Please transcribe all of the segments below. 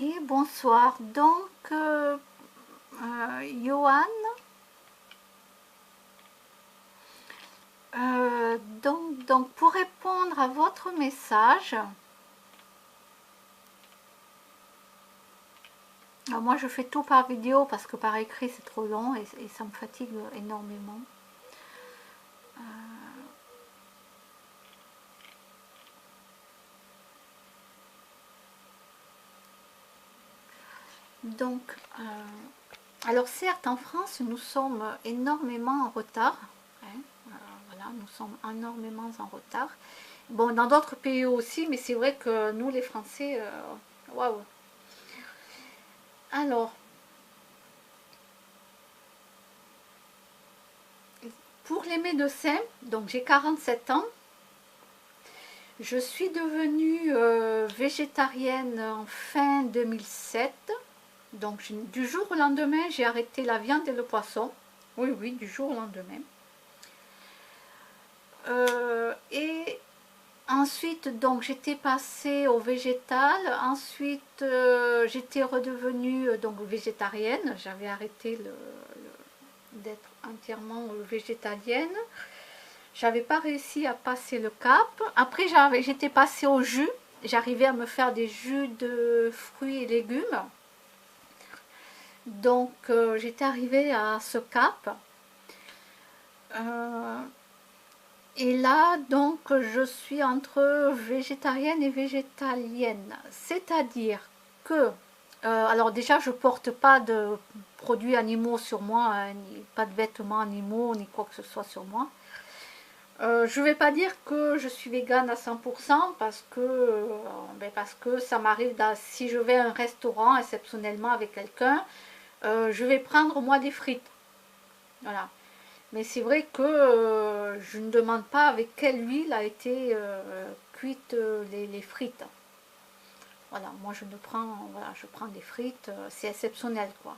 Et bonsoir. Donc, Johan, donc pour répondre à votre message, alors moi je fais tout par vidéo parce que par écrit c'est trop long et ça me fatigue énormément. Donc, alors certes en France nous sommes énormément en retard, hein, voilà, nous sommes énormément en retard. Bon, dans d'autres pays aussi, mais c'est vrai que nous les Français, waouh. Alors, pour les médecins, donc j'ai 47 ans, je suis devenue végétarienne en fin 2007. Donc du jour au lendemain, j'ai arrêté la viande et le poisson. Oui, oui, du jour au lendemain. Et ensuite, donc j'étais passée au végétal. Ensuite, j'étais redevenue donc végétarienne. J'avais arrêté d'être entièrement végétalienne. J'avais pas réussi à passer le cap. Après, j'étais passée au jus. J'arrivais à me faire des jus de fruits et légumes. Donc, j'étais arrivée à ce cap. Et là, donc, je suis entre végétarienne et végétalienne. C'est-à-dire que, alors déjà, je porte pas de produits animaux sur moi, hein, pas de vêtements animaux, ni quoi que ce soit sur moi. Je ne vais pas dire que je suis végane à 100% parce que ça m'arrive, si je vais à un restaurant exceptionnellement avec quelqu'un, je vais prendre moi des frites. Voilà. Mais c'est vrai que je ne demande pas avec quelle huile a été cuite les frites. Voilà, moi je ne prends, voilà, je prends des frites, c'est exceptionnel quoi.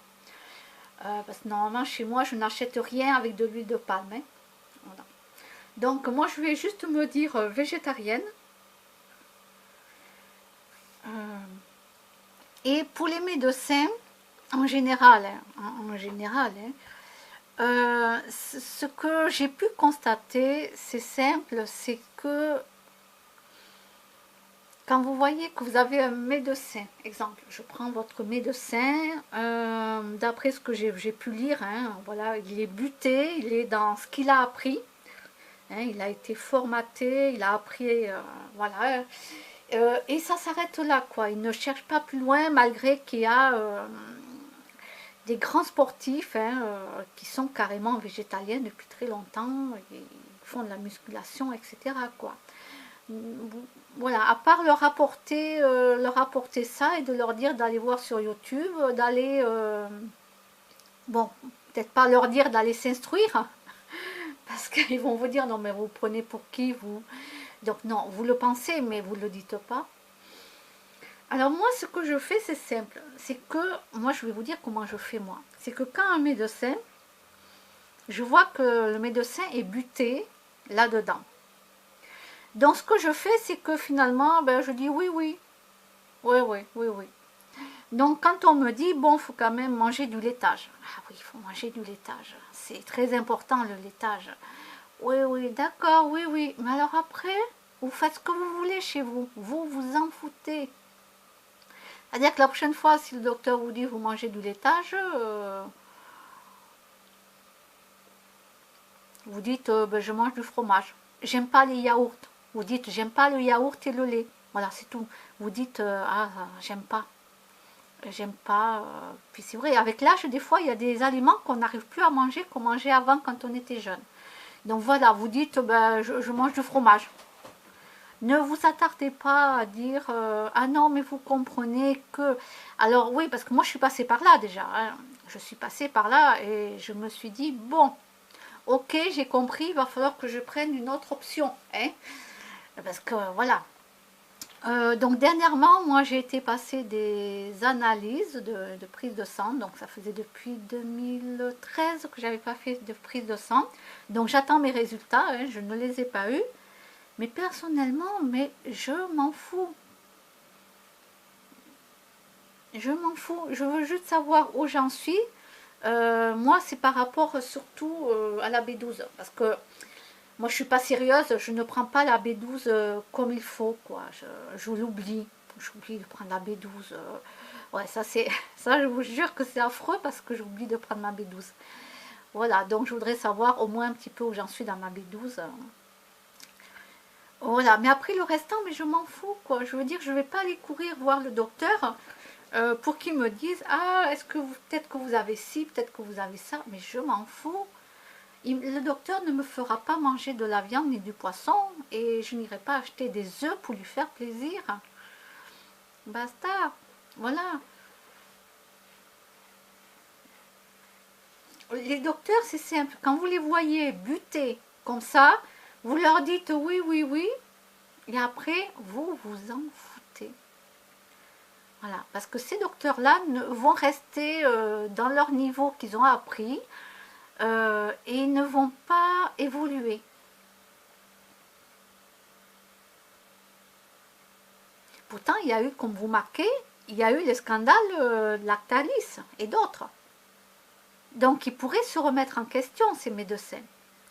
Parce que normalement chez moi je n'achète rien avec de l'huile de palme. Hein. Voilà. Donc moi je vais juste me dire végétarienne. Et pour les médecins, en général, ce que j'ai pu constater, c'est simple, c'est que quand vous voyez que vous avez un médecin, exemple, je prends votre médecin, d'après ce que j'ai pu lire, hein, voilà, il est buté, il est dans ce qu'il a appris. Hein, il a été formaté, il a appris, voilà, et ça s'arrête là, quoi. Il ne cherche pas plus loin, malgré qu'il y a des grands sportifs hein, qui sont carrément végétaliens depuis très longtemps, et ils font de la musculation, etc., quoi. Voilà, à part leur apporter ça et de leur dire d'aller voir sur YouTube, d'aller, bon, peut-être pas leur dire d'aller s'instruire, parce qu'ils vont vous dire non mais vous prenez pour qui vous, donc non, vous le pensez mais vous ne le dites pas. Alors moi ce que je fais c'est simple, c'est que moi je vais vous dire comment je fais moi. C'est que quand un médecin, je vois que le médecin est buté là-dedans. Donc ce que je fais c'est que finalement ben, je dis oui oui, oui oui oui oui. Donc quand on me dit bon il faut quand même manger du laitage, ah oui il faut manger du laitage, c'est très important le laitage. Oui, oui, d'accord, oui, oui. Mais alors après, vous faites ce que vous voulez chez vous. Vous vous en foutez. C'est-à-dire que la prochaine fois, si le docteur vous dit vous mangez du laitage, vous dites ben, je mange du fromage. J'aime pas les yaourts. Vous dites j'aime pas le yaourt et le lait. Voilà, c'est tout. Vous dites ah, j'aime pas. J'aime pas. Puis c'est vrai, avec l'âge, des fois, il y a des aliments qu'on n'arrive plus à manger qu'on mangeait avant quand on était jeune. Donc voilà, vous dites ben, je mange du fromage. Ne vous attardez pas à dire ah non mais vous comprenez que, alors oui parce que moi je suis passée par là déjà hein. Je suis passée par là et je me suis dit bon ok j'ai compris, il va falloir que je prenne une autre option hein. Parce que voilà. Donc dernièrement moi j'ai été passer des analyses de prise de sang, donc ça faisait depuis 2013 que j'avais pas fait de prise de sang, donc j'attends mes résultats hein, je ne les ai pas eus. Mais personnellement, mais je m'en fous. je m'en fous. Je veux juste savoir où j'en suis. Moi, c'est par rapport surtout à la B12. Parce que moi, je suis pas sérieuse. Je ne prends pas la B12 comme il faut, quoi. Je l'oublie. J'oublie de prendre la B12. Ouais, ça, c'est ça, je vous jure que c'est affreux parce que j'oublie de prendre ma B12. Voilà, donc je voudrais savoir au moins un petit peu où j'en suis dans ma B12. Voilà, mais après le restant, mais je m'en fous, quoi. Je veux dire, je vais pas aller courir voir le docteur pour qu'il me dise, ah, est-ce que peut-être que vous avez ci, peut-être que vous avez ça, mais je m'en fous. Le docteur ne me fera pas manger de la viande ni du poisson et je n'irai pas acheter des œufs pour lui faire plaisir. Basta, voilà. Les docteurs, c'est simple. Quand vous les voyez buter comme ça, vous leur dites oui, oui, oui, et après, vous vous en foutez. Voilà, parce que ces docteurs-là vont rester dans leur niveau qu'ils ont appris et ils ne vont pas évoluer. Pourtant, il y a eu, comme vous marquez, il y a eu les scandales Lactalis et d'autres. Donc, ils pourraient se remettre en question, ces médecins.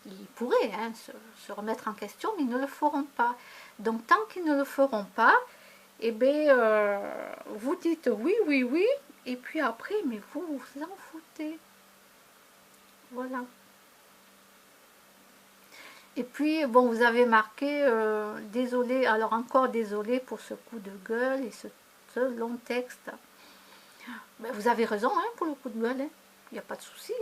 Ils pourraient hein, se remettre en question, mais ils ne le feront pas. Donc, tant qu'ils ne le feront pas, eh bien, vous dites oui, oui, oui, et puis après, mais vous vous en foutez. Voilà. Et puis, bon, vous avez marqué, désolé, alors encore désolé pour ce coup de gueule et ce long texte. Ben, vous avez raison hein, pour le coup de gueule, hein. Il n'y a pas de souci.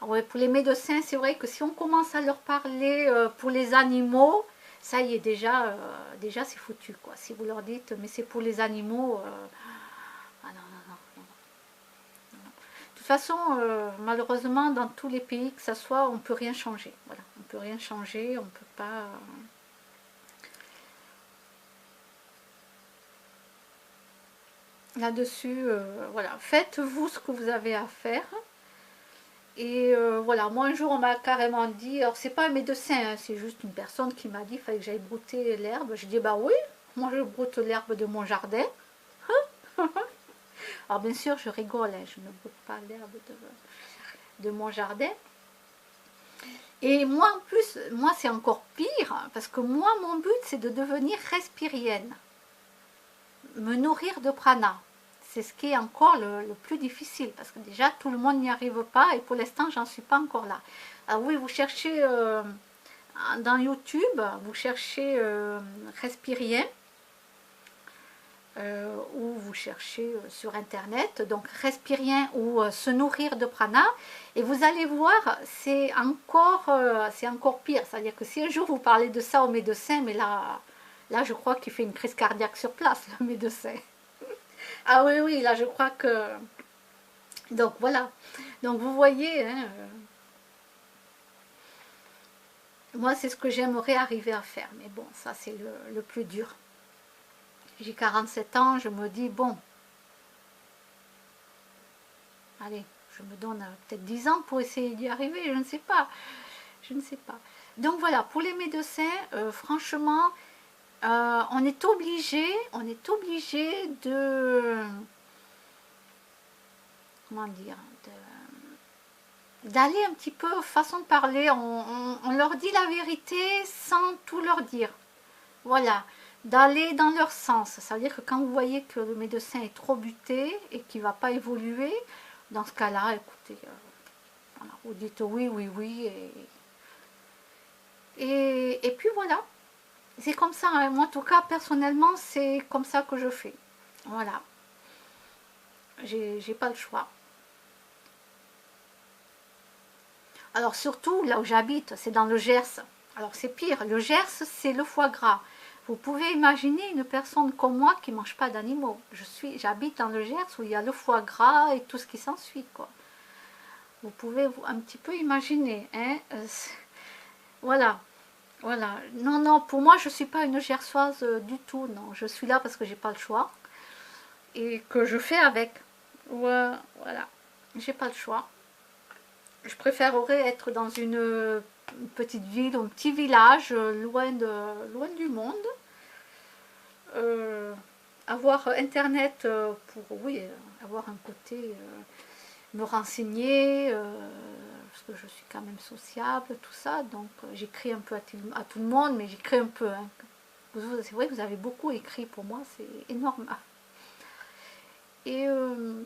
Hein. Ouais, pour les médecins, c'est vrai que si on commence à leur parler pour les animaux, ça y est, déjà c'est foutu, quoi. Si vous leur dites, mais c'est pour les animaux, ah non, non, non, non. De toute façon, malheureusement, dans tous les pays que ça soit, on ne peut rien changer. Voilà, on ne peut rien changer, on ne peut pas... Là-dessus, voilà, faites-vous ce que vous avez à faire. Et voilà, moi un jour on m'a carrément dit, alors c'est pas un médecin, hein, c'est juste une personne qui m'a dit qu'il fallait que j'aille brouter l'herbe. J'ai dit bah oui, moi je broute l'herbe de mon jardin. Alors bien sûr je rigole, hein, je ne broute pas l'herbe de mon jardin. Et moi en plus, moi c'est encore pire, parce que moi mon but c'est de devenir respirienne, me nourrir de prana. C'est ce qui est encore le plus difficile, parce que déjà tout le monde n'y arrive pas, et pour l'instant j'en suis pas encore là. Alors oui, vous cherchez dans YouTube, vous cherchez respirien, ou vous cherchez sur internet, donc respirien ou se nourrir de prana, et vous allez voir, c'est encore pire. C'est-à-dire que si un jour vous parlez de ça au médecin, mais là je crois qu'il fait une crise cardiaque sur place, le médecin. Ah oui, oui, là je crois que... Donc voilà. Donc vous voyez, hein, moi c'est ce que j'aimerais arriver à faire. Mais bon, ça c'est le plus dur. J'ai 47 ans, je me dis, bon, allez, je me donne peut-être 10 ans pour essayer d'y arriver, je ne sais pas. Je ne sais pas. Donc voilà, pour les médecins, franchement, on est obligé de... Comment dire, d'aller un petit peu, façon de parler, on leur dit la vérité sans tout leur dire. Voilà, d'aller dans leur sens. Ça veut dire que quand vous voyez que le médecin est trop buté et qu'il ne va pas évoluer, dans ce cas-là, écoutez, voilà, vous dites oui, oui, oui. Et puis voilà, c'est comme ça. Hein. Moi, en tout cas, personnellement, c'est comme ça que je fais. Voilà, j'ai pas le choix. Alors surtout, là où j'habite, c'est dans le Gers. Alors c'est pire, le Gers, c'est le foie gras. Vous pouvez imaginer une personne comme moi qui ne mange pas d'animaux. J'habite dans le Gers où il y a le foie gras et tout ce qui s'ensuit, quoi. Vous pouvez un petit peu imaginer, hein. Voilà, voilà. Non, non, pour moi, je ne suis pas une Gersoise du tout, non. Je suis là parce que j'ai pas le choix et que je fais avec. Ouais, voilà, j'ai pas le choix. je préférerais être dans une petite ville, un petit village, loin du monde. Avoir internet pour, oui, avoir un côté, me renseigner, parce que je suis quand même sociable, tout ça, donc j'écris un peu à tout le monde, mais j'écris un peu, hein. C'est vrai que vous avez beaucoup écrit pour moi, c'est énorme. Et, euh,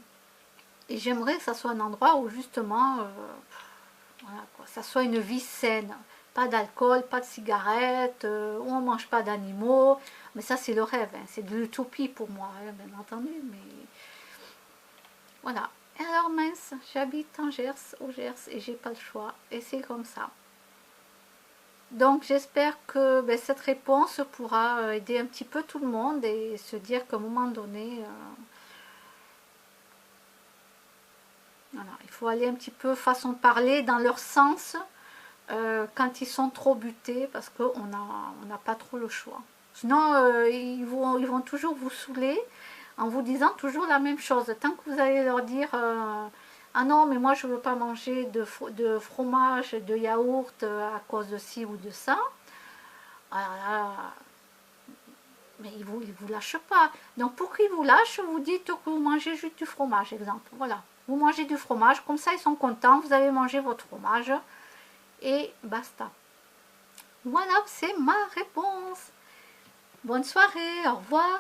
et j'aimerais que ça soit un endroit où justement, voilà, quoi, ça soit une vie saine. Pas d'alcool, pas de cigarettes, où on ne mange pas d'animaux. Mais ça, c'est le rêve, hein, c'est de l'utopie pour moi, hein, bien entendu. Mais voilà. Et alors, mince, j'habite en Gers, au Gers, et j'ai pas le choix. Et c'est comme ça. Donc, j'espère que ben, cette réponse pourra aider un petit peu tout le monde et se dire qu'à un moment donné, voilà, il faut aller un petit peu, façon de parler, dans leur sens quand ils sont trop butés parce on n'a pas trop le choix. Sinon, ils vont toujours vous saouler en vous disant toujours la même chose. Tant que vous allez leur dire ah non, mais moi je ne veux pas manger de fromage, de yaourt à cause de ci ou de ça, ah, mais ils vous lâchent pas. Donc pour qu'ils vous lâchent, vous dites que vous mangez juste du fromage, exemple. Voilà, vous mangez du fromage, comme ça ils sont contents, vous avez mangé votre fromage et basta. Voilà, c'est ma réponse. Bonne soirée, au revoir.